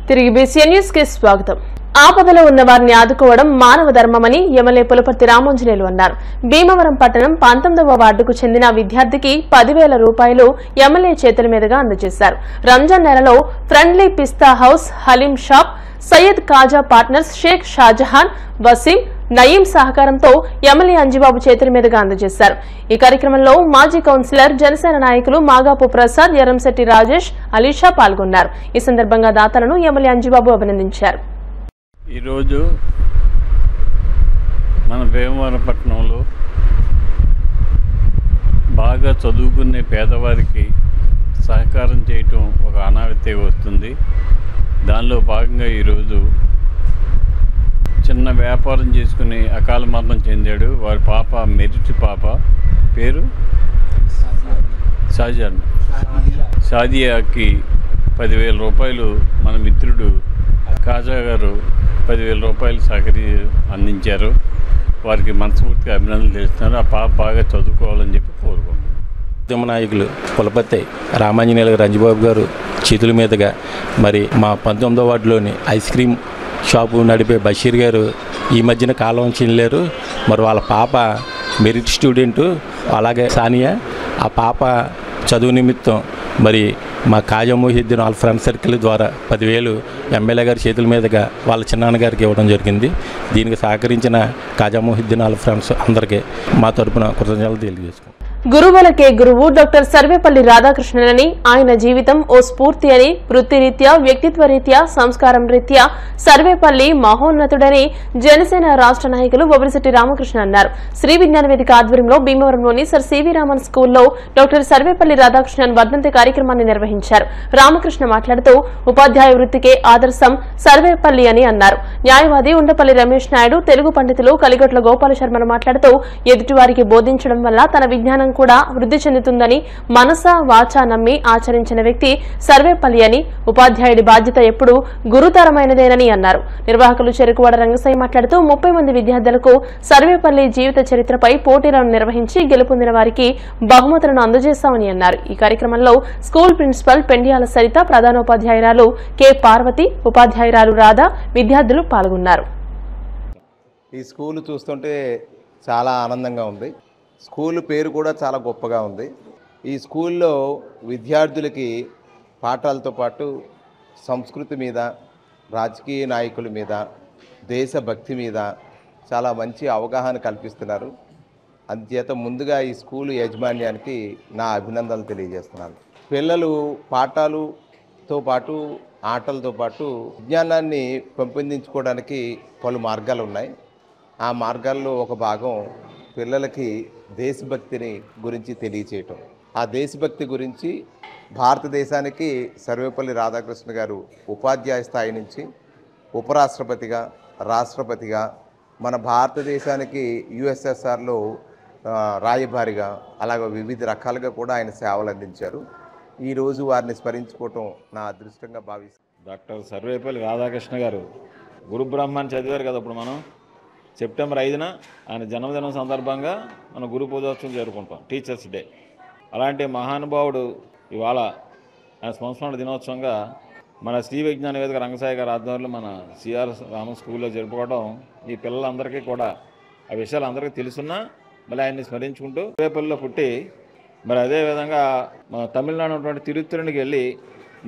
తిరిగి BCN news కి స్వాగతం. ఆపదలో ఉన్న వారిని ఆదుకోవడం మానవ ధర్మమని ఎమ్మెల్యే పులపర్తి రామాంజనేయులు అన్నారు. భీమవరం పట్టణం 19వ వార్డుకు చెందిన విద్యార్థికి 10,000 రూపాయలు ఎమ్మెల్యే చేతుల మీదుగా అందజేశారు. రంజాన్ నెలలో ఫ్రెండ్లీ పిస్తా హౌస్, హలీం షాప్, సయ్యద్ కాజా పార్ట్నర్స్, షేక్ షాజహాన్, వసీం, నయీం సహకారంతో ఎమ్మెల్యే అంజిబాబు చేతుల మీదుగా అందజేశారు. ఈ కార్యక్రమంలో మాజీ కౌన్సిలర్, జనసేన నాయకులు మాగాపు ప్రసాద్, ఎర్రంశెట్టి రాజేష్, అలీషా పాల్గొన్నారు. ఈ సందర్భంగా దాతలను ఎమ్మెల్యే అంజిబాబు అభినందించారు. ఈరోజు మన భీమవరం పట్టణంలో బాగా చదువుకునే పేదవారికి సహకారం చేయటం ఒక అనావృత్తిగా వస్తుంది. దానిలో భాగంగా ఈరోజు చిన్న వ్యాపారం చేసుకుని అకాల మరణం చెందాడు. వారి పాప, మెరిట్ పాప పేరు షాదియాకి 10,000 రూపాయలు మన మిత్రుడు కాజా గారు 10,000 రూపాయలు అందించారు. వారికి మనస్ఫూర్తిగా అభినందనలు తెలుస్తున్నారు. ఆ పాప బాగా చదువుకోవాలని చెప్పి కోరుకుంటున్నాను. ఉద్యమ నాయకులు పులపర్తి రామాంజనేయులు గారు, అంజిబాబు గారు చేతుల మీదుగా మరి మా 19వ వార్డులోని ఐస్ క్రీమ్ షాపు నడిపే బషీర్ గారు ఈ మధ్యన కాలం చెల్లారు. మరి వాళ్ళ పాప మెరిట్ స్టూడెంటు, అలాగే సానియా. ఆ పాప చదువు నిమిత్తం మరి మా కాజా మొహిద్దీన్ వాళ్ళ ఫ్రెండ్ సర్కిల్ ద్వారా 10,000 ఎమ్మెల్యే గారి చేతుల మీదుగా వాళ్ళ చిన్నాన్నగారికి ఇవ్వడం జరిగింది. దీనికి సహకరించిన కాజా మొహిద్దీన్ వాళ్ళ ఫ్రెండ్స్ అందరికీ మా తరపున కృతజ్ఞతలు తెలియజేసుకుంటాం. గురువులకే గురువు డాక్టర్ సర్వేపల్లి రాధాకృష్ణనని, ఆయన జీవితం ఓ స్ఫూర్తి అని, వృత్తిరీత్యా, వ్యక్తిత్వ రీత్యా, సంస్కారం రీత్యా సర్వేపల్లి మహోన్నతుడని జనసేన రాష్ట్ర నాయకులు బొబ్బిలిశెట్టి రామకృష్ణ అన్నారు. శ్రీ విజ్ఞాన వేదిక ఆధ్వర్యంలో భీమవరంలోని సర్ సివి రామన్ స్కూల్లో డాక్టర్ సర్వేపల్లి రాధాకృష్ణన్ వర్ధంతి కార్యక్రమాన్ని నిర్వహించారు. రామకృష్ణ మాట్లాడుతూ ఉపాధ్యాయ వృత్తికే ఆదర్శం సర్వేపల్లి అని అన్నారు. న్యాయవాది ఉండపల్లి రమేష్ నాయుడు, తెలుగు పండితులు కలిగొట్ల గోపాల శర్మను మాట్లాడుతూ ఎదుటివారికి బోధించడం వల్ల తన విజ్ఞానం కూడా వృద్ధి చెందుతుందని, మనస వాచా నమ్మి ఆచరించిన వ్యక్తి సర్వేపల్లి అని, ఉపాధ్యాయుడి బాధ్యత ఎప్పుడూ గురుతరమైనదేనని అన్నారు. నిర్వాహకులు చెరుకువాడ రంగసాయి మాట్లాడుతూ 30 మంది విద్యార్థులకు సర్వేపల్లి జీవిత చరిత్రపై పోటీలను నిర్వహించి గెలుపొందిన వారికి బహుమతులను అందజేస్తామని అన్నారు. ఈ కార్యక్రమంలో స్కూల్ ప్రిన్సిపల్ పెండియాల సరిత, ప్రధానోపాధ్యాయురాలు కె పార్వతి, ఉపాధ్యాయురాలు రాధా, విద్యార్థులు పాల్గొన్నారు. ఈ స్కూల్ చూస్తుంటే చాలా ఆనందంగా ఉంది. స్కూల్ పేరు కూడా చాలా గొప్పగా ఉంది. ఈ స్కూల్లో విద్యార్థులకి పాఠాలతో పాటు సంస్కృతి మీద, రాజకీయ నాయకుల మీద, దేశభక్తి మీద చాలా మంచి అవగాహన కల్పిస్తున్నారు. అందుచేత ముందుగా ఈ స్కూల్ యాజమాన్యానికి నా అభినందనలు తెలియజేస్తున్నాను. పిల్లలు పాఠాలతో పాటు, ఆటలతో పాటు విజ్ఞానాన్ని పెంపొందించుకోవడానికి పలు మార్గాలు ఉన్నాయి. ఆ మార్గాల్లో ఒక భాగం పిల్లలకి దేశభక్తిని గురించి తెలియచేయటం. ఆ దేశభక్తి గురించి భారతదేశానికి సర్వేపల్లి రాధాకృష్ణ గారు ఉపాధ్యాయ స్థాయి నుంచి ఉపరాష్ట్రపతిగా, రాష్ట్రపతిగా, మన భారతదేశానికి యుఎస్ఎస్ఆర్లో రాయబారిగా, అలాగే వివిధ రకాలుగా కూడా ఆయన సేవలు అందించారు. ఈరోజు వారిని స్మరించుకోవటం నా అదృష్టంగా భావిస్తాను. డాక్టర్ సర్వేపల్లి రాధాకృష్ణ గారు గురు బ్రహ్మాన్ని చదివారు కదా. ఇప్పుడు మనం సెప్టెంబర్ 5న ఆయన జన్మదినం సందర్భంగా మనం గురు పూజోత్సవం జరుపుకుంటాం, టీచర్స్ డే. అలాంటి మహానుభావుడు ఇవాళ ఆయన సంస్మరణ దినోత్సవంగా మన శ్రీ విజ్ఞాన వేదిక రంగసాయి గారి ఆధ్వర్యంలో మన సిఆర్ రామన్ స్కూల్లో జరుపుకోవడం ఈ పిల్లలందరికీ కూడా ఆ విషయాలు అందరికీ తెలుసున్నా మళ్ళీ ఆయన్ని స్మరించుకుంటూ సర్వేపల్లిలో పుట్టి మరి అదేవిధంగా మన తమిళనాడు ఉన్నటువంటి తిరుత్తూరునికి వెళ్ళి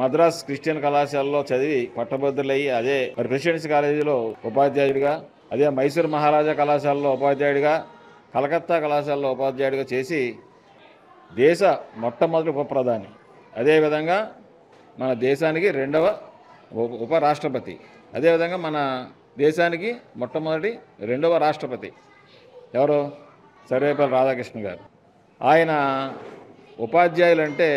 మద్రాస్ క్రిస్టియన్ కళాశాలలో చదివి పట్టభద్రులయ్యి, అదే మరి ప్రెసిడెన్సీ కాలేజీలో ఉపాధ్యాయుడిగా, అదే మైసూర్ మహారాజా కళాశాలలో ఉపాధ్యాయుడిగా, కలకత్తా కళాశాలలో ఉపాధ్యాయుడిగా చేసి దేశ మొట్టమొదటి ఉప ప్రధాని, అదేవిధంగా మన దేశానికి 2వ ఉపరాష్ట్రపతి, అదేవిధంగా మన దేశానికి మొట్టమొదటి 2వ రాష్ట్రపతి ఎవరు? సర్వేపల్లి రాధాకృష్ణ గారు. ఆయన ఉపాధ్యాయులంటే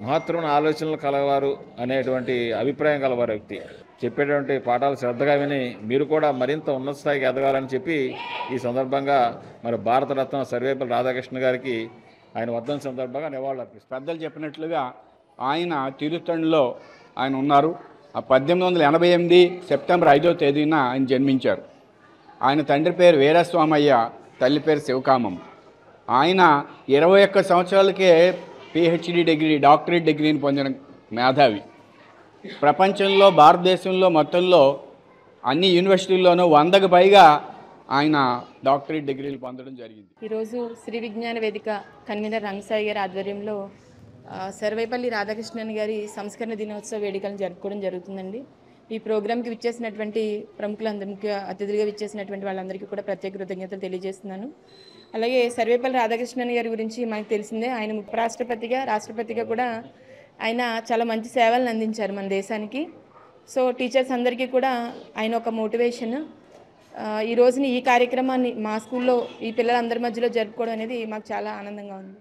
మహత్తరమైన ఆలోచనలు కలవారు అనేటువంటి అభిప్రాయం కలవారు వ్యక్తి. చెప్పేటువంటి పాఠాలు శ్రద్ధగా విని మీరు కూడా మరింత ఉన్నత స్థాయికి ఎదగాలని చెప్పి ఈ సందర్భంగా మరి భారతరత్న సర్వేపల్లి రాధాకృష్ణ గారికి ఆయన వర్ధంతి సందర్భంగా నివాళులు అర్పిస్తారు. పెద్దలు చెప్పినట్లుగా ఆయన తిరుత్తణిలో ఆయన ఉన్నారు. 1888 సెప్టెంబర్ 5వ తేదీన ఆయన జన్మించారు. ఆయన తండ్రి పేరు వీరస్వామయ్య, తల్లి పేరు శివకామం. ఆయన 21 సంవత్సరాలకే పిహెచ్డి డిగ్రీ, డాక్టరేట్ డిగ్రీని పొందిన మేధావి. ప్రపంచంలో భారతదేశంలో మొత్తంలో అన్ని యూనివర్సిటీల్లోనూ 100కు పైగా ఆయన డాక్టరేట్ డిగ్రీలు పొందడం జరిగింది. ఈరోజు శ్రీ విజ్ఞాన వేదిక కన్వీనర్ రంగసాయి గారి ఆధ్వర్యంలో సర్వేపల్లి రాధాకృష్ణన్ గారి సంస్కరణ దినోత్సవ వేడుకలను జరుపుకోవడం జరుగుతుందండి. ఈ ప్రోగ్రాంకి విచ్చేసినటువంటి ప్రముఖులందరూ, ముఖ్య అతిథులుగా విచ్చేసినటువంటి వాళ్ళందరికీ కూడా ప్రత్యేక కృతజ్ఞతలు తెలియజేస్తున్నాను. అలాగే సర్వేపల్లి రాధాకృష్ణన్ గారి గురించి మనకు తెలిసిందే. ఆయన ఉపరాష్ట్రపతిగా, రాష్ట్రపతిగా కూడా ఆయన చాలా మంచి సేవలను అందించారు మన దేశానికి. సో టీచర్స్ అందరికీ కూడా ఆయన ఒక మోటివేషన్. ఈ రోజుని ఈ కార్యక్రమాన్ని మా స్కూల్లో ఈ పిల్లలందరి మధ్యలో జరుపుకోవడం అనేది మాకు చాలా ఆనందంగా ఉంది.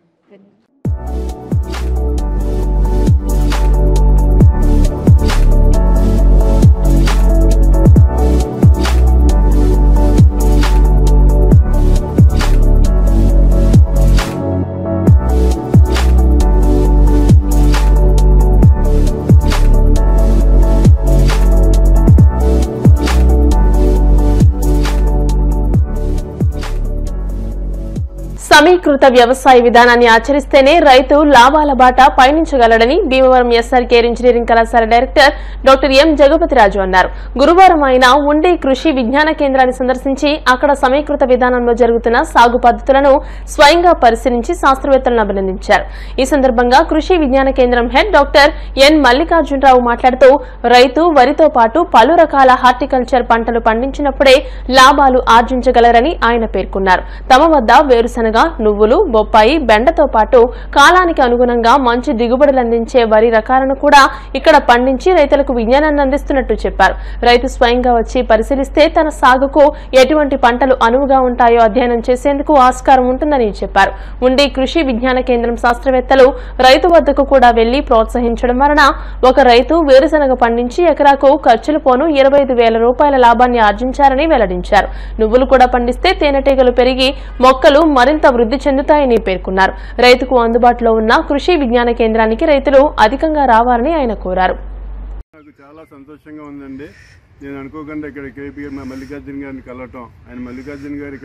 సమీకృత వ్యవసాయ విధానాన్ని ఆచరిస్తేనే రైతు లాభాల బాట పయనించగలడని భీమవరం ఎస్ఆర్ కేర్ ఇంజనీరింగ్ కళాశాల డైరెక్టర్ డాక్టర్ ఎం జగపతిరాజు అన్నారు. గురువారం ఆయన ఉండి కృషి విజ్ఞాన కేంద్రాన్ని సందర్శించి అక్కడ సమీకృత విధానంలో జరుగుతున్న సాగు పద్ధతులను స్వయంగా పరిశీలించి శాస్త్రవేత్తలను అభినందించారు. ఈ సందర్భంగా కృషి విజ్ఞాన కేంద్రం హెడ్ డాక్టర్ ఎన్ మల్లికార్జునరావు మాట్లాడుతూ రైతు వరితో పాటు పలు రకాల హార్టికల్చర్ పంటలు పండించినప్పుడే లాభాలు ఆర్జించగలరని ఆయన పేర్కొన్నారు. తమ వద్ద వేరుశనగ, నువ్వులు, బొప్పాయి, బెండతో పాటు కాలానికి అనుగుణంగా మంచి దిగుబడులు అందించే వరి రకాలను కూడా ఇక్కడ పండించి రైతులకు విజ్ఞానాన్ని అందిస్తున్నట్టు చెప్పారు. రైతు స్వయంగా వచ్చి పరిశీలిస్తే తన సాగుకు ఎటువంటి పంటలు అనువుగా ఉంటాయో అధ్యయనం చేసేందుకు ఆస్కారం ఉంటుందని చెప్పారు. ఉండి కృషి విజ్ఞాన కేంద్రం శాస్త్రవేత్తలు రైతు వద్దకు కూడా వెళ్లి ప్రోత్సహించడం వలన ఒక రైతు వేరుశనగ పండించి ఎకరాకు ఖర్చులు పోను 25,000 రూపాయల లాభాన్ని ఆర్జించారని వెల్లడించారు. నువ్వులు కూడా పండిస్తే తేనెటీగలు పెరిగి మొక్కలు మరింత వృద్ధి చెందుతాయని పేర్కొన్నారు. రైతుకు అందుబాటులో ఉన్న కృషి విజ్ఞాన కేంద్రానికి రైతులు అధికంగా రావాలని ఆయన కోరారు. నాకు చాలా సంతోషంగా ఉందండి. నేను అనుకోకుండా ఇక్కడ కేపీ మల్లికార్జున గారిని కలవటం, ఆయన మల్లికార్జున గారి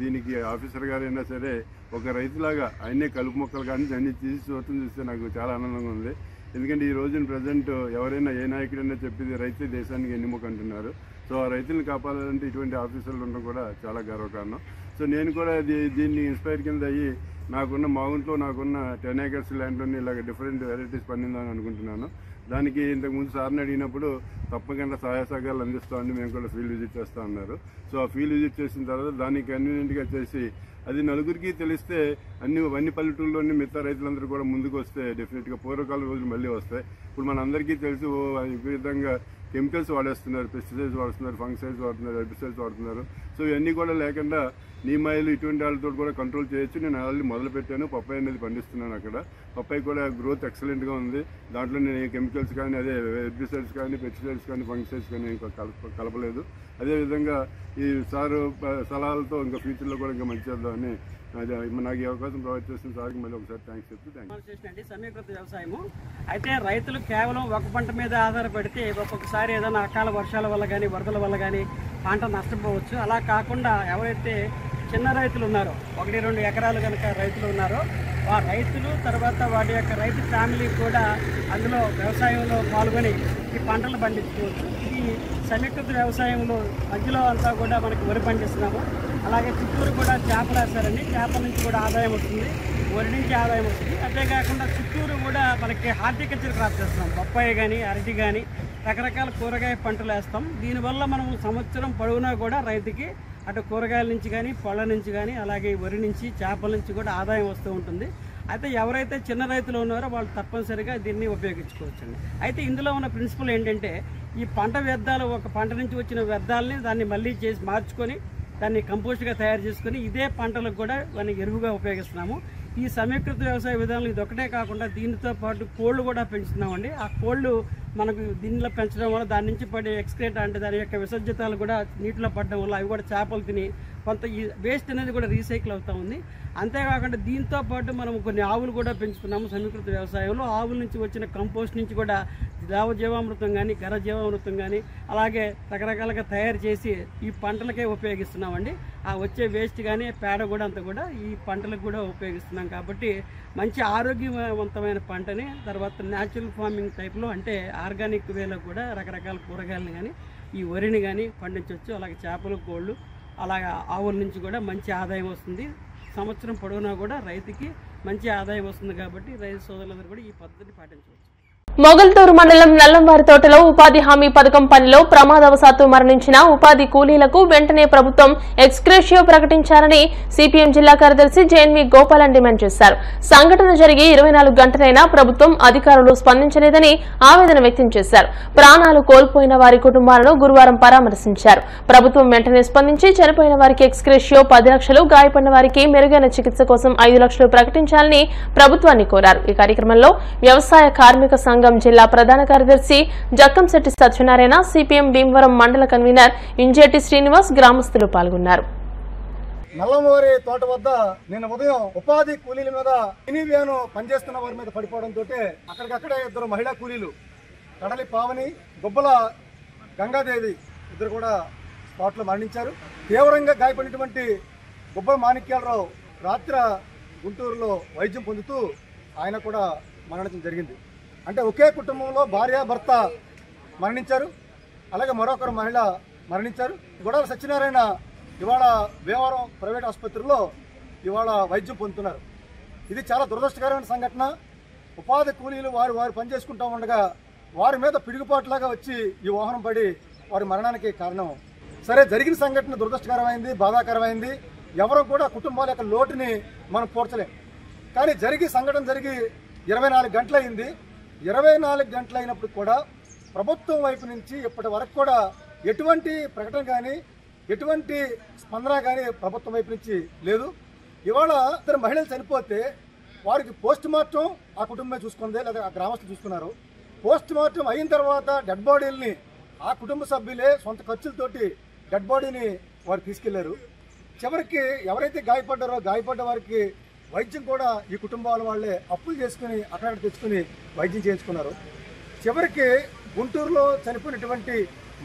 దీనికి ఆఫీసర్ గారు అయినా సరే ఒక రైతులాగా ఆయనే కలుపు మొక్కలు కానీ అన్ని తీసి చూడటం చూస్తే నాకు చాలా ఆనందంగా ఉంది. ఎందుకంటే ఈ రోజున ప్రజెంట్ ఎవరైనా ఏ నాయకుడైనా చెప్పేది రైతే దేశానికి ఎన్నుముక అంటున్నారు. సో ఆ రైతులను కాపాడాలంటే ఇటువంటి ఆఫీసర్లు ఉండడం కూడా చాలా గర్వకారణం. సో నేను కూడా దీన్ని ఇన్స్పైర్ కింద అయ్యి నాకున్న మాగుంట్లో నాకున్న 10 acres ల్యాండ్లోని ఇలాగ డిఫరెంట్ వెరైటీస్ పండిందని అనుకుంటున్నాను. దానికి ఇంతకుముందు సార్ని అడిగినప్పుడు తప్పకుండా సహాయ సహకారాలు అందిస్తామని మేము కూడా ఫీల్డ్ విజిట్ చేస్తూ ఉన్నారు. సో ఆ ఫీల్డ్ విజిట్ చేసిన తర్వాత దాన్ని కన్వీనియంట్గా చేసి అది నలుగురికి తెలిస్తే అన్ని పల్లెటూళ్ళలోని మిగతా రైతులందరూ కూడా ముందుకు వస్తే డెఫినెట్గా పూర్వకాల రోజులు మళ్ళీ వస్తాయి. ఇప్పుడు మనందరికీ తెలుసు విపరీతంగా కెమికల్స్ వాడేస్తున్నారు, పెస్టిసైడ్స్ వాడుతున్నారు, ఫంగిసైడ్స్ వాడుతున్నారు, హెర్బిసైడ్స్ వాడుతున్నారు. సో ఇవన్నీ కూడా లేకుండా నీమాయిలు ఇటువంటి వాళ్ళతో కూడా కంట్రోల్ చేయొచ్చు. నేను ఆల్రెడీ మొదలుపెట్టాను. పప్పాయి అనేది పండిస్తున్నాను అక్కడ. పప్పాయి కూడా గ్రోత్ ఎక్సలెంట్గా ఉంది. దాంట్లో నేను కెమికల్స్ కానీ అదే హెర్బిసైడ్స్ కానీ పెస్టిసైడ్స్ కానీ ఫంగిసైడ్స్ కానీ ఇంకా కలపలేదు. అదేవిధంగా ఈ సారు సలహాలతో ఇంకా ఫ్యూచర్లో కూడా ఇంకా మంచి చేద్దామని నాకు ఈ అవకాశం ప్రొవైడ్ చేసిన సార్కి మళ్ళీ ఒకసారి థ్యాంక్స్ చెప్తూ చేసినండి. సమీకృత వ్యవసాయము అయితే రైతులు కేవలం ఒక పంట మీద ఆధారపడితే ఒక్కొక్కసారి ఏదైనా అకాల వర్షాల వల్ల కానీ వరదల వల్ల కానీ పంట నష్టపోవచ్చు. అలా కాకుండా ఎవరైతే చిన్న రైతులు ఉన్నారో 1-2 ఎకరాలు కనుక రైతులు ఉన్నారో ఆ రైతులు తర్వాత వాటి యొక్క రైతు ఫ్యామిలీ కూడా అందులో వ్యవసాయంలో పాల్గొని ఈ పంటలు పండించుకోవచ్చు. ఈ సమీకృత వ్యవసాయంలో మధ్యలో అంతా కూడా మనకి వరి పండిస్తున్నాము. అలాగే చుట్టూరు కూడా చేపలు వేస్తారండి. చేపల నుంచి కూడా ఆదాయం వస్తుంది, వరి నుంచి ఆదాయం వస్తుంది. అంతేకాకుండా చుట్టూరు కూడా మనకి హార్టికల్చర్ క్రాప్ చేస్తున్నాం. బొప్పాయి కానీ, అరటి కానీ రకరకాల కూరగాయ పంటలు వేస్తాం. దీనివల్ల మనం సంవత్సరం పొడవునా కూడా రైతుకి అటు కూరగాయల నుంచి కానీ, పళ్ళ నుంచి కానీ, అలాగే వరి నుంచి, చేపల నుంచి కూడా ఆదాయం వస్తూ ఉంటుంది. అయితే ఎవరైతే చిన్న రైతులు ఉన్నారో వాళ్ళు తప్పనిసరిగా దీన్ని ఉపయోగించుకోవచ్చండి. అయితే ఇందులో ఉన్న ప్రిన్సిపల్ ఏంటంటే ఈ పంట వ్యర్థాలు, ఒక పంట నుంచి వచ్చిన వ్యర్థాలని దాన్ని మళ్ళీ చేసి మార్చుకొని దాన్ని కంపోస్ట్గా తయారు చేసుకొని ఇదే పంటలకు కూడా మనం ఎరువుగా ఉపయోగిస్తున్నాము. ఈ సమీకృత వ్యవసాయ విధానంలో ఇది ఒకటే కాకుండా దీనితో పాటు కోళ్ళు కూడా పెంచుతున్నామండి. ఆ కోళ్ళు మనకు దీనిలో పెంచడం వల్ల దాని నుంచి పడే ఎక్స్క్రేట్ అంటే దాని యొక్క విసర్జితాలు కూడా నీటిలో పడడం వల్ల అవి కూడా చేపలు తిని కొంత ఈ వేస్ట్ అనేది కూడా రీసైకిల్ అవుతూ ఉంది. అంతేకాకుండా దీంతో పాటు మనం కొన్ని ఆవులు కూడా పెంచుతున్నాము సమీకృత వ్యవసాయంలో. ఆవుల నుంచి వచ్చిన కంపోస్ట్ నుంచి కూడా ద్రవ జీవామృతం కానీ ఘన జీవామృతం కానీ అలాగే రకరకాలుగా తయారు చేసి ఈ పంటలకే ఉపయోగిస్తున్నామండి. ఆ వచ్చే వేస్ట్ కానీ పేడ కూడా అంతా కూడా ఈ పంటలకు కూడా ఉపయోగిస్తున్నాం. కాబట్టి మంచి ఆరోగ్యవంతమైన పంటని, తర్వాత న్యాచురల్ ఫార్మింగ్ టైప్లో అంటే ఆర్గానిక్ వేలో కూడా రకరకాల కూరగాయలను కానీ ఈ వరిని కానీ పండించవచ్చు. అలాగే చేపలు, కోళ్ళు, అలాగే ఆవుల నుంచి కూడా మంచి ఆదాయం వస్తుంది. సంవత్సరం పొడవునా కూడా రైతుకి మంచి ఆదాయం వస్తుంది. కాబట్టి రైతు సోదరులందరూ కూడా ఈ పద్ధతిని పాటించవచ్చు. మొగల్తూరు మండలం నల్లంవారి తోటలో ఉపాధి హామీ పథకం పనిలో ప్రమాదవశాత్తు మరణించిన ఉపాధి కూలీలకు వెంటనే ప్రభుత్వం ఎక్స్గ్రేషియో ప్రకటించాలని సిపిఎం జిల్లా కార్యదర్శి జేఎన్వి గోపాలన్ డిమాండ్ చేశారు. సంఘటన జరిగి 24 గంటలైనా ప్రభుత్వం అధికారులు స్పందించలేదని ఆవేదన వ్యక్తం చేశారు. ప్రాణాలు కోల్పోయిన వారి కుటుంబాలను గురువారం పరామర్శించారు. ప్రభుత్వం వెంటనే స్పందించి చనిపోయిన వారికి ఎక్స్గ్రేషియో 10 లక్షలు, గాయపడిన వారికి మెరుగైన చికిత్స కోసం 5 లక్షలు ప్రకటించాలని ప్రభుత్వాన్ని కోరారు. ఈ కార్యక్రమంలో వ్యవసాయ కార్మిక సంఘం జిల్లా ప్రధాన కార్యదర్శి జక్కంశెట్టి సత్యనారాయణ, సిపిఎం భీమవరం మండల కన్వీనర్ ఇంజేటి శ్రీనివాస్, గ్రామస్తులు పాల్గొన్నారు. నల్లమూరి తోట వద్ద నిన్న ఉదయం ఉపాధి కూలీల మీద మినీ వ్యాను పనిచేస్తున్న వారి మీద పడిపోవడంతో అక్కడికక్కడే 2 మహిళా కూలీలు కడలి పావని, గుబ్బల గంగాదేవి ఇద్దరు కూడా స్పాట్లో మరణించారు. తీవ్రంగా గాయపడినటువంటి గుబ్బల మాణిక్యాలరావు రాత్రి గుంటూరులో వైద్యం పొందుతూ ఆయన కూడా మరణించడం జరిగింది. అంటే ఒకే కుటుంబంలో భార్య భర్త మరణించారు. అలాగే మరొకరు మహిళ మరణించారు. గొడవల సత్యనారాయణ ఇవాళ భీమవరం ప్రైవేట్ ఆసుపత్రిలో ఇవాళ వైద్యం పొందుతున్నారు. ఇది చాలా దురదృష్టకరమైన సంఘటన. ఉపాధి కూలీలు వారు పనిచేసుకుంటూ ఉండగా వారి మీద పిడుగుపాటులాగా వచ్చి ఈ వాహనం పడి వారి మరణానికి కారణం. సరే, జరిగిన సంఘటన దురదృష్టకరమైంది, బాధాకరమైంది. ఎవరు కూడా కుటుంబాల యొక్క లోటుని మనం పూడ్చలేం. కానీ సంఘటన జరిగి 24 గంటలైంది. 24 గంటలైనప్పుడు కూడా ప్రభుత్వం వైపు నుంచి ఇప్పటి వరకు కూడా ఎటువంటి ప్రకటన కానీ ఎటువంటి స్పందన కానీ ప్రభుత్వం వైపు నుంచి లేదు. ఇవాళ 2 మహిళలు చనిపోతే వారికి పోస్ట్ మార్టం ఆ కుటుంబమే చూసుకుంది, లేదా ఆ గ్రామస్తులు చూసుకున్నారు. పోస్ట్ మార్టం అయిన తర్వాత డెడ్ బాడీలని ఆ కుటుంబ సభ్యులే సొంత ఖర్చులతోటి డెడ్ బాడీని వారు తీసుకెళ్లారు. చివరికి ఎవరైతే గాయపడ్డ వారికి వైద్యం కూడా ఈ కుటుంబాల వాళ్ళే అప్పులు చేసుకుని అక్కడ తెచ్చుకుని వైద్యం చేయించుకున్నారు. చివరికి గుంటూరులో చనిపోయినటువంటి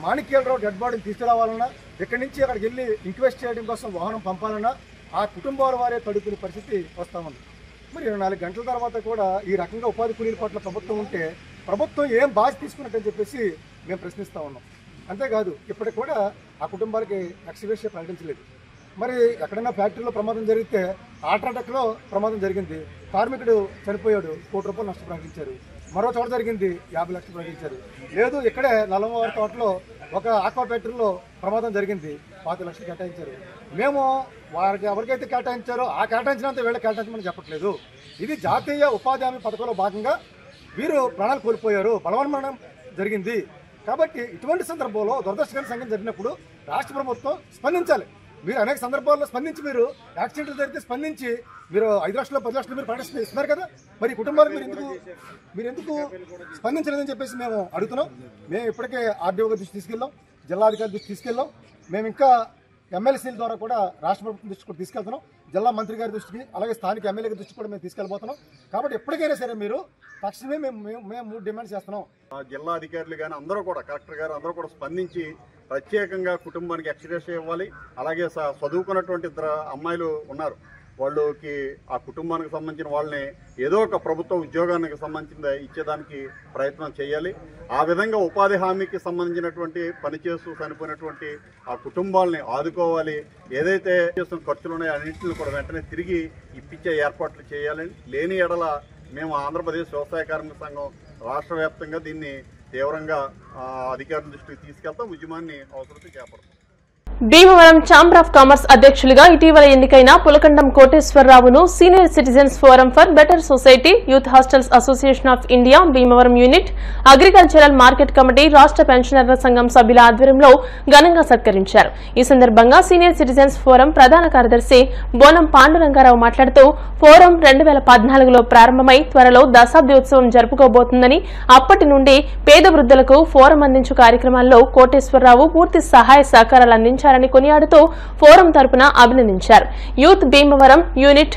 మాణిక్యాలరావు డెడ్ బాడీని తీసుకురావాలన్నా, ఇక్కడి నుంచి అక్కడికి వెళ్ళి ఇంక్వెస్ట్ చేయడం కోసం వాహనం పంపాలన్నా ఆ కుటుంబాల వారే తడుపునే పరిస్థితి వస్తూ ఉంది. మరి 24 గంటల తర్వాత కూడా ఈ రకంగా ఉపాధి కూలీల పట్ల ప్రభుత్వం ఉంటే ప్రభుత్వం ఏం బాధ్యత తీసుకున్నట్టని చెప్పేసి మేము ప్రశ్నిస్తూ ఉన్నాం. అంతేకాదు ఇప్పటికి కూడా ఆ కుటుంబాలకి ఎక్స్గ్రేషియో ప్రకటించలేదు. మరి ఎక్కడైనా ఫ్యాక్టరీలో ప్రమాదం జరిగితే ఆల్ట్రాటెక్లో ప్రమాదం జరిగింది, కార్మికుడు చనిపోయాడు, ₹1 కోటి నష్టం ప్రకటించారు. మరో చోట జరిగింది, 50 లక్షలు ప్రకటించారు. లేదు, ఇక్కడే నల్లమవారి తోటలో ఒక ఆక్వా ఫ్యాక్టరీలో ప్రమాదం జరిగింది, 5 లక్షలు కేటాయించారు. మేము వారికి ఎవరికైతే కేటాయించారో ఆ కేటాయించినంత వీళ్ళకి కేటాయించమని చెప్పట్లేదు. ఇది జాతీయ ఉపాధి హామీ పథకంలో భాగంగా వీరు ప్రాణాలు కోల్పోయారు, బలవన్మరణం జరిగింది. కాబట్టి ఇటువంటి సందర్భంలో దురదృష్టకర సంఘటన జరిగినప్పుడు రాష్ట్ర ప్రభుత్వం స్పందించాలి. మీరు అనేక సందర్భాల్లో స్పందించి, మీరు యాక్సిడెంట్లు జరిగితే స్పందించి మీరు 5 లక్షలు 10 లక్షలు మీరు ప్రకటిస్తున్నారు ఇస్తున్నారు కదా. మరి కుటుంబాలకు మీరు ఎందుకు స్పందించలేదని చెప్పేసి మేము అడుగుతున్నాం. మేము ఇప్పటికే ఆర్డీఓ గారి దృష్టి తీసుకెళ్ళాం, జిల్లాధికారి దృష్టి తీసుకెళ్ళాం. మేము ఇంకా ఎమ్మెల్సీల ద్వారా కూడా రాష్ట్ర ప్రభుత్వం దృష్టి కూడా తీసుకెళ్తున్నాం, జిల్లా మంత్రి గారి దృష్టికి, అలాగే స్థానిక ఎమ్మెల్యే గారి దృష్టి కూడా మేము తీసుకెళ్ళబోతున్నాం. కాబట్టి ఎప్పటికైనా సరే మీరు తక్షణమే మేము 3 డిమాండ్స్ చేస్తున్నాం. జిల్లా అధికారులు కానీ అందరూ కూడా, కలెక్టర్ గారు అందరూ కూడా స్పందించి ప్రత్యేకంగా కుటుంబానికి ఎక్స్గ్రేషియో ఇవ్వాలి. అలాగే చదువుకున్నటువంటి 2 అమ్మాయిలు ఉన్నారు, వాళ్ళకి ఆ కుటుంబానికి సంబంధించిన వాళ్ళని ఏదో ఒక ప్రభుత్వ ఉద్యోగానికి సంబంధించిన ఇచ్చేదానికి ప్రయత్నం చేయాలి. ఆ విధంగా ఉపాధి హామీకి సంబంధించినటువంటి పనిచేస్తూ చనిపోయినటువంటి ఆ కుటుంబాలని ఆదుకోవాలి. ఏదైతే చేస్తున్న ఖర్చులు ఉన్నాయో అన్నింటిని కూడా వెంటనే తిరిగి ఇప్పించే ఏర్పాట్లు చేయాలని. లేని ఎడల మేము ఆంధ్రప్రదేశ్ వ్యవసాయ కార్మిక సంఘం రాష్ట్ర వ్యాప్తంగా దీన్ని తీవ్రంగా అధికారుల దృష్టికి తీసుకెళ్తాం, ఉద్యమాన్ని అవసరం చేపడతాం. భీమవరం ఛాంబర్ ఆఫ్ కామర్స్ అధ్యక్షులుగా ఇటీవల ఎన్నికైన పులకండం కోటేశ్వరరావును senior citizens forum for better society, youth hostels association of India Bhimavaram unit, agricultural market committee, రాష్ట్ర పెన్షనర్ల సంఘం సభ్యుల ఆధ్వర్యంలో ఘనంగా సత్కరించారు. ఈ సందర్భంగా సీనియర్ సిటిజన్స్ ఫోరం ప్రధాన కార్యదర్శి బోనం పాండురంగారావు మాట్లాడుతూ, ఫోరం 2014లో ప్రారంభమై త్వరలో దశాబ్దోత్సవం జరుపుకోబోతుందని, అప్పటి నుండి పేద వృద్ధులకు ఫోరం అందించు కార్యక్రమాల్లో కోటేశ్వరరావు పూర్తి సహాయ సహకారాలు అందించారు కొనియాడుతూ ఫోరం తరపున అభినందించారు. Youth Bhimavaram unit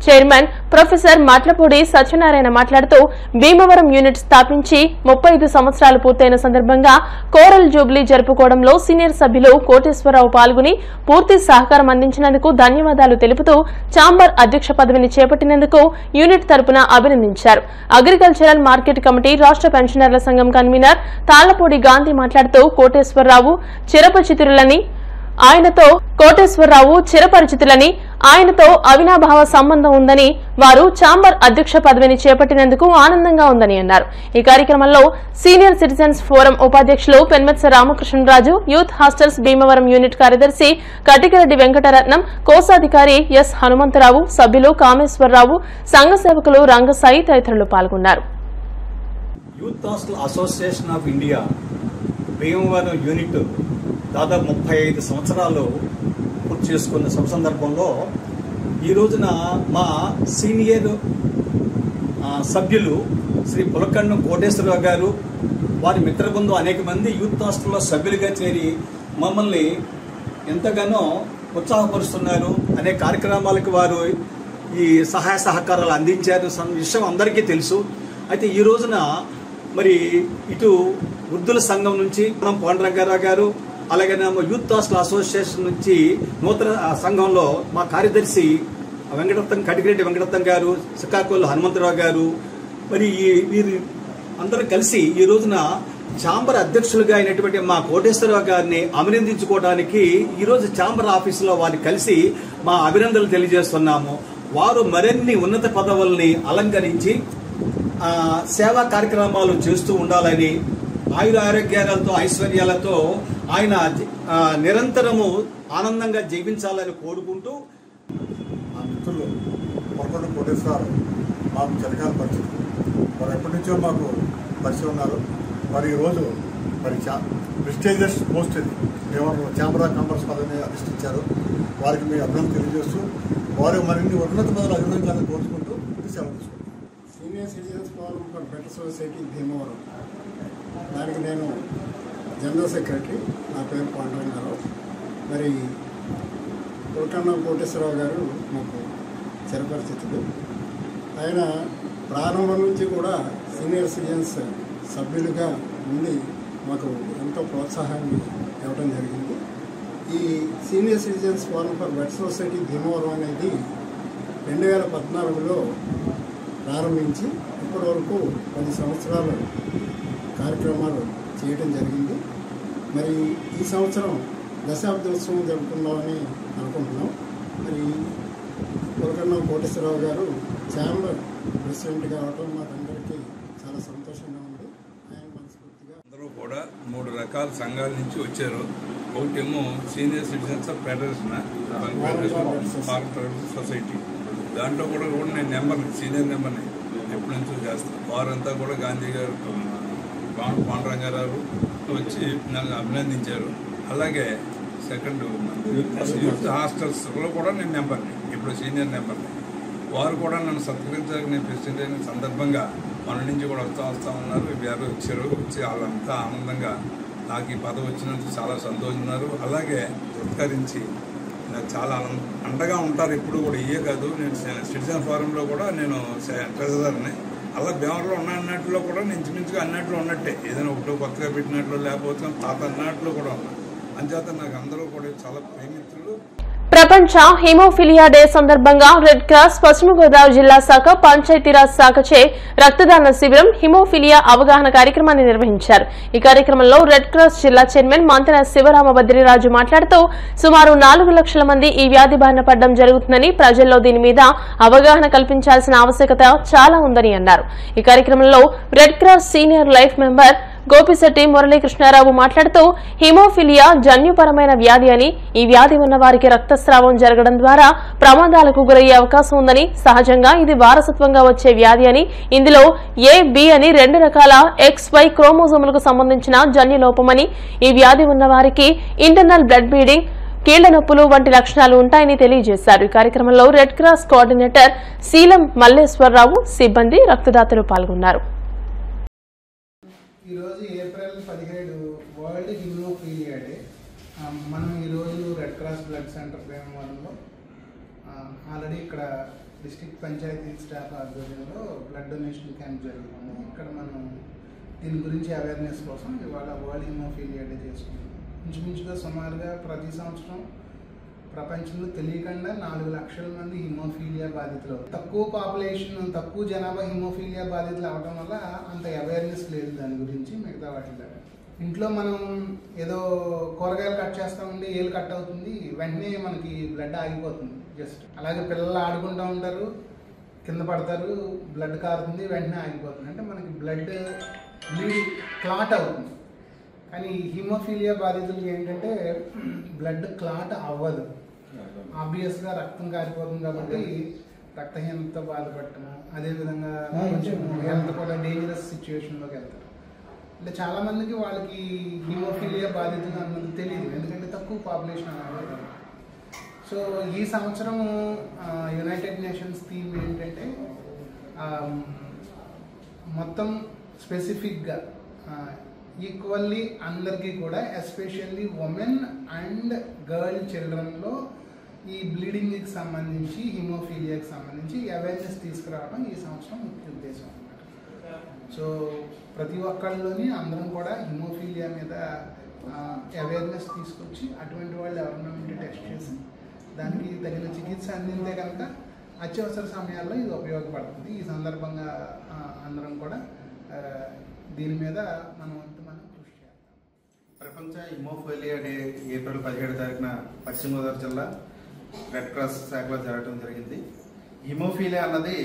chairman professor Matlapudi Satyanarayana మాట్లాడుతూ భీమవరం యూనిట్ స్థాపించి 35 సంవత్సరాలు పూర్తయిన సందర్భంగా కోరల్ జూబ్లీ జరుపుకోవడంలో సీనియర్ సభ్యులు కోటేశ్వరరావు పాల్గొని పూర్తి సహకారం అందించినందుకు ధన్యవాదాలు తెలుపుతూ ఛాంబర్ అధ్యక్ష పదవిని చేపట్టినందుకు యూనిట్ తరపున అభినందించారు. అగ్రికల్చరల్ మార్కెట్ కమిటీ రాష్ట్ర పెన్షనర్ల సంఘం కన్వీనర్ తాళ్లపూడి గాంధీ మాట్లాడుతూ కోటేశ్వరరావు చిరపరిచితులని ఆయనతో అవినాభావ సంబంధం ఉందని వారు ఛాంబర్ అధ్యక్ష పదవిని చేపట్టినందుకు ఆనందంగా ఉందని అన్నారు. ఈ కార్యక్రమంలో సీనియర్ సిటిజన్స్ ఫోరం ఉపాధ్యక్షులు Penmetsa Ramakrishna Raju, youth hostels Bhimavaram unit కార్యదర్శి కటికరెడ్డి వెంకటరత్నం, కోశాధికారి ఎస్ హనుమంతరావు, సభ్యులు కామేశ్వరరావు, సంఘ సేవకులు రంగసాయి తదితరులు పాల్గొన్నారు. Youth hostel association of India Bhimavaram unit దాదాపు 35 సంవత్సరాలు పూర్తి చేసుకున్న సందర్భంలో ఈ రోజున మా సీనియర్ సభ్యులు శ్రీ పులకన్ను కోటేశ్వరరావు గారు, వారి మిత్ర బృందం అనేక మంది యూత్ హాస్టల్లో సభ్యులుగా చేరి మమ్మల్ని ఎంతగానో ఉత్సాహపరుస్తున్నారు. అనేక కార్యక్రమాలకు వారు ఈ సహాయ సహకారాలు అందించారు విషయం అందరికీ తెలుసు. అయితే ఈ రోజున మరి ఇటు వృద్ధుల సంఘం నుంచి పాండురంగారావు గారు, అలాగే యూత్ హాస్టల్ అసోసియేషన్ నుంచి నూతన సంఘంలో మా కార్యదర్శి కటికరెడ్డి వెంకటరత్నం గారు, శ్రీకాకుళం హనుమంతరావు గారు, మరి వీరు అందరూ కలిసి ఈ రోజున ఛాంబర్ అధ్యక్షులుగా అయినటువంటి మా కోటేశ్వరరావు గారిని అభినందించుకోవడానికి ఈరోజు ఛాంబర్ ఆఫీసులో వారిని కలిసి మా అభినందనలు తెలియజేస్తున్నాము. వారు మరిన్ని ఉన్నత పదవుల్ని అలంకరించి సేవా కార్యక్రమాలు చేస్తూ ఉండాలని, ఆయురారోగ్యాలతో ఐశ్వర్యాలతో ఆయన నిరంతరము ఆనందంగా జీవించాలని కోరుకుంటూ మా మిత్రులు పొరకొండ కోటేశ్వరరావు మాకు చిరకాల పరిచయం. వారు ఎప్పటి నుంచో మాకు పరిచయం ఉన్నారు. మరి ఈరోజు మరి ప్రెస్టీజియస్ పోస్ట్ ఇది ఛాంబర్ ఆఫ్ కామర్స్ పదవిని అధిష్ఠించారు. వారికి మేము అభినందన తెలియజేస్తూ వారు మరిన్ని ఉన్నత పదవులు అభినందించాలని కోరుకుంటూ సెలవు తీసుకుంటాం. Senior citizens forum for better society Bhimavaram, దానికి నేను జనరల్ సెక్రటరీ. నా పేరు పాండురంగారావు. మరి పులకన్ను కోటేశ్వరరావు గారు మాకు చిరపరిచితులు. ఆయన ప్రారంభం నుంచి కూడా సీనియర్ సిటిజన్స్ సభ్యులుగా ఉండి మాకు ఎంతో ప్రోత్సాహాన్ని ఇవ్వడం జరిగింది. ఈ senior citizens forum for better society Bhimavaram అనేది 2014లో ప్రారంభించి ఇప్పటి వరకు 10 సంవత్సరాలు కార్యక్రమాలు చేయడం జరిగింది. మరి ఈ సంవత్సరం దశాబ్దోత్సవం జరుపుకుందామని అనుకుంటున్నాం. మరి పులకన్ను కోటేశ్వరరావు గారు ఛాంబర్ ప్రెసిడెంట్గా అవడం మాకందరికీ చాలా సంతోషంగా ఉంది. ఆయన మనస్ఫూర్తిగా అందరూ కూడా 3 రకాల సంఘాల నుంచి వచ్చారు. ఒకటేమో సీనియర్ సిటిజన్స్ ఫెడరేషన్ సొసైటీ, దాంట్లో కూడా నేను సీనియర్ నెంబర్ని ఎప్పటి నుంచో చేస్తాను. వారంతా కూడా గాంధీ గారు, పాండురంగారావు వచ్చి నన్ను అభినందించారు. అలాగే సెకండ్ యూత్ హాస్టల్స్లో కూడా నేను నెంబర్ని, ఇప్పుడు సీనియర్ నెంబర్ని. వారు కూడా నన్ను సత్కరించడానికి నేను ప్రెసిడెంట్ అయిన సందర్భంగా మన నుంచి కూడా వస్తూ ఉన్నారు. వారు వచ్చారు. వచ్చి వాళ్ళంతా ఆనందంగా నాకు ఈ పదవి వచ్చినందుకు చాలా సంతోషిస్తున్నారు. అలాగే సత్కరించి నాకు చాలా అండగా ఉంటారు ఎప్పుడు కూడా. ఇయే కాదు, నేను సిటిజన్ ఫోరంలో కూడా నేను ట్రెజరర్ని. అలా భీమవరంలో ఉన్నట్లో కూడా నేను ఇంచుమించుగా అన్నట్లు ఉన్నట్టే, ఏదైనా ఒకటో కొత్తగా పెట్టినట్లు లేకపోతే తాత అన్నట్లు కూడా ఉన్నా. అంచేత నాకు అందరూ కూడా చాలా ప్రేమితులు. ప్రపంచ హిమోఫిలియా డే సందర్భంగా రెడ్ క్రాస్ పశ్చిమ గోదావరి జిల్లా శాఖ పంచాయతీరాజ్ శాఖచే రక్తదాన శిబిరం హిమోఫిలియా అవగాహన కార్యక్రమాన్ని నిర్వహించారు. ఈ కార్యక్రమంలో రెడ్ క్రాస్ జిల్లా చైర్మన్ మంతెన శివరామభద్రిరాజు మాట్లాడుతూ సుమారు 4 లక్షల మంది ఈ వ్యాధి బారిన పడడం జరుగుతుందని, ప్రజల్లో దీని మీద అవగాహన కల్పించాల్సిన ఆవశ్యకత చాలా ఉందని అన్నారు. ఈ కార్యక్రమంలో red cross senior life member Gopisetti Muralikrishnarao మాట్లాడుతూ హిమోఫిలియా జన్యుపరమైన వ్యాధి అని, ఈ వ్యాధి ఉన్న వారికి రక్తస్రావం జరగడం ద్వారా ప్రమాదాలకు గురయ్యే అవకాశం ఉందని, సహజంగా ఇది వారసత్వంగా వచ్చే వ్యాధి అని, ఇందులో ఏ, బి అని 2 రకాల XY క్రోమోజోములకు సంబంధించిన జన్యులోపమని, ఈ వ్యాధి ఉన్న వారికి ఇంటర్నల్ బ్లడ్ బ్లీడింగ్, కీళ్ల నొప్పులు వంటి లక్షణాలు ఉంటాయని తెలియజేశారు. ఈ కార్యక్రమంలో రెడ్ క్రాస్ కోఆర్డినేటర్ శీలం మల్లేశ్వరరావు, సిబ్బంది, రక్తదాతలు పాల్గొన్నారు. ఈరోజు ఏప్రిల్ 17 వరల్డ్ హిమోఫీలియా డే. మనం ఈరోజు రెడ్ క్రాస్ బ్లడ్ సెంటర్ భీమవరంలో ఆల్రెడీ ఇక్కడ డిస్ట్రిక్ట్ పంచాయతీ స్టాఫ్ ఆధ్వర్యంలో బ్లడ్ డొనేషన్ క్యాంప్ జరుగుతుంది. ఇక్కడ మనం దీని గురించి అవేర్నెస్ కోసం ఇవాళ వరల్డ్ హిమోఫీలియా డే చేసుకుంటాం. ఇంచుమించుగా సుమారుగా ప్రతి సంవత్సరం ప్రపంచంలో తెలియకుండా 4 లక్షల మంది హిమోఫీలియా బాధితులు. తక్కువ పాపులేషన్, తక్కువ జనాభా హిమోఫీలియా బాధితులు అవడం వల్ల అంత అవేర్నెస్ లేదు దాని గురించి. మిగతా వాటిలో ఇంట్లో మనం ఏదో కూరగాయలు కట్ చేస్తామండి, ఏళ్ళు కట్ అవుతుంది, వెంటనే మనకి బ్లడ్ ఆగిపోతుంది. జస్ట్ అలాగే పిల్లలు ఆడుకుంటూ ఉంటారు, కింద పడతారు, బ్లడ్ కారుతుంది, వెంటనే ఆగిపోతుంది. అంటే మనకి బ్లడ్ క్లాట్ అవుతుంది. కానీ హిమోఫీలియా బాధితులకి ఏంటంటే బ్లడ్ క్లాట్ అవ్వదు. ఆబ్వియస్గా రక్తం కారిపోతుంది కాబట్టి రక్తహీనతతో బాధపడటము, అదేవిధంగా కొంచెం హెల్త్ కూడా డేంజరస్ సిచ్యువేషన్లోకి వెళ్తారు. అంటే చాలామందికి వాళ్ళకి హిమోఫీలియా బాధితులు అన్నది తెలియదు, ఎందుకంటే తక్కువ పాపులేషన్ అనేది. సో ఈ సంవత్సరం యునైటెడ్ నేషన్స్ థీమ్ ఏంటంటే మొత్తం స్పెసిఫిక్గా ఈక్వల్లీ అందరికీ కూడా, ఎస్పెషల్లీ ఉమెన్ అండ్ గర్ల్ చిల్డ్రన్లో ఈ బ్లీడింగ్కి సంబంధించి, హిమోఫీలియాకి సంబంధించి అవేర్నెస్ తీసుకురావడం ఈ సంవత్సరం ముఖ్య ఉద్దేశం అన్నమాట. సో ప్రతి ఒక్కళ్ళలోని అందరం కూడా హిమోఫీలియా మీద అవేర్నెస్ తీసుకొచ్చి అటువంటి వాళ్ళు ఎవరైనా ఉంటే టెస్ట్ చేసి దానికి తగిన చికిత్స అందిందే కనుక అత్యవసర సమయాల్లో ఇది ఉపయోగపడుతుంది. ఈ సందర్భంగా అందరం కూడా దీని మీద మనం కృషి చేస్తాం. ప్రపంచ హిమోఫీలియా డే ఏప్రిల్ 17 తారీఖున పశ్చిమ గోదావరి జిల్లా రెడ్ క్రాస్ శాఖలో జరగడం జరిగింది. హిమోఫీలియా అన్నది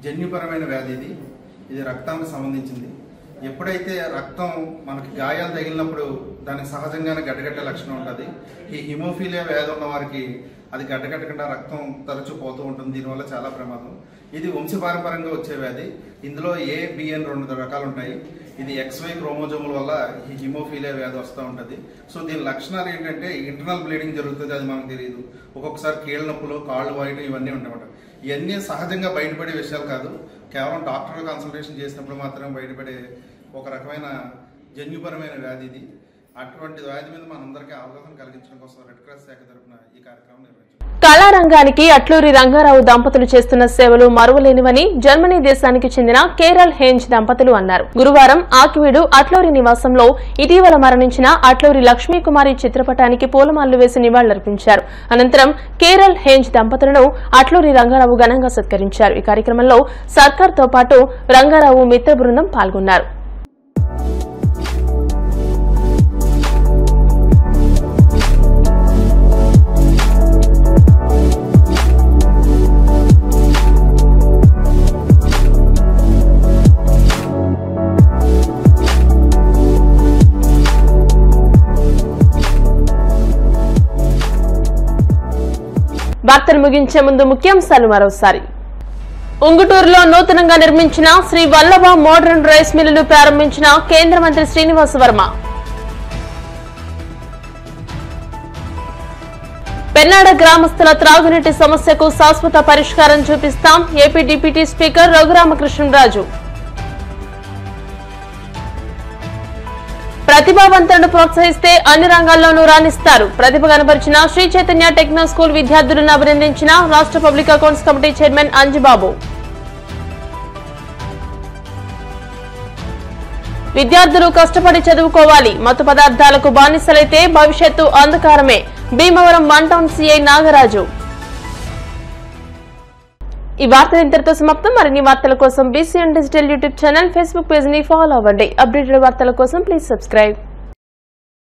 జన్యుపరమైన వ్యాధి. ఇది రక్తానికి సంబంధించింది. ఎప్పుడైతే రక్తం మనకి గాయాలు తగిలినప్పుడు దానికి సహజంగానే గడ్డగట్టే లక్షణం ఉంటుంది. ఈ హిమోఫీలియా వ్యాధి ఉన్న వారికి అది గడ్డగట్టకుండా రక్తం తరచూ పోతూ ఉంటుంది. దీనివల్ల చాలా ప్రమాదం. ఇది వంశపారంపర్యంగా వచ్చే వ్యాధి. ఇందులో A, B అని 2 రకాలు ఉంటాయి. ఇది XY క్రోమోజోముల వల్ల ఈ హిమోఫీలియా వ్యాధి వస్తూ ఉంటుంది. సో దీని లక్షణాలు ఏంటంటే ఇంటర్నల్ బ్లీడింగ్ జరుగుతుంది, అది మనకు తెలియదు. ఒక్కొక్కసారి కీళ్ళ నొప్పులు, కాళ్ళు వాయడం ఇవన్నీ ఉంటాయన్నమాట. ఇవన్నీ సహజంగా బయటపడే విషయాలు కాదు. కేవలం డాక్టర్ కన్సల్టేషన్ చేసినప్పుడు మాత్రం బయటపడే ఒక రకమైన జన్యుపరమైన వ్యాధి ఇది. అటువంటి వ్యాధి మీద మనందరికీ అవగాహన కలిగించడం కోసం రెడ్ క్రాస్ శాఖ తరఫున ఈ కార్యక్రమం నిర్వహించారు. కళారంగానికి అట్లూరి రంగారావు దంపతులు చేస్తున్న సేవలు మరువలేనివని జర్మనీ దేశానికి చెందిన కేరల్ హేంజ్ దంపతులు అన్నారు. గురువారం ఆకివీడు అట్లూరి నివాసంలో ఇటీవల మరణించిన అట్లూరి లక్ష్మీకుమారి చిత్రపటానికి పూలమాలలు వేసి నివాళులర్పించారు. అనంతరం కేరల్ హేంజ్ దంపతులను అట్లూరి రంగారావు ఘనంగా సత్కరించారు. ఈ కార్యక్రమంలో సర్కార్తో పాటు రంగారావు మిత్ర బృందం పాల్గొన్నారు. వార్తలు ముగించే ముందు ముఖ్యాంశాలు మరోసారి. ఉంగుటూరులో నూతనంగా నిర్మించిన శ్రీ వల్లభ మోడర్న్ రైస్ మిల్లును ప్రారంభించిన కేంద్ర మంత్రి శ్రీనివాస్ వర్మ. పెన్నాడ గ్రామస్తుల త్రాగునీటి సమస్యకు శాశ్వత పరిష్కారం చూపిస్తాం ఏపీ డిప్యూటీ స్పీకర్ రఘురామకృష్ణరాజు. ప్రతిభావంతులను ప్రోత్సహిస్తే అన్ని రంగాల్లోనూ రాణిస్తారు. ప్రతిభ కనబరిచిన శ్రీ చైతన్య టెక్నో స్కూల్ విద్యార్థులను అభినందించిన రాష్ట్ర public accounts committee chairman Anjibabu. విద్యార్థులు కష్టపడి చదువుకోవాలి. మత్తు పదార్థాలకు బానిసలైతే భవిష్యత్తు అంధకారమే. Bhimavaram 1 town CI Nagaraju. ఈ వార్తలు ఇంతటితో సమాప్తం. మరిన్ని వార్తల కోసం BCN digital YouTube channel, Facebook page ని ఫాలో అవ్వండి. అప్డేటెడ్ వార్తల కోసం ప్లీజ్ సబ్స్క్రైబ్.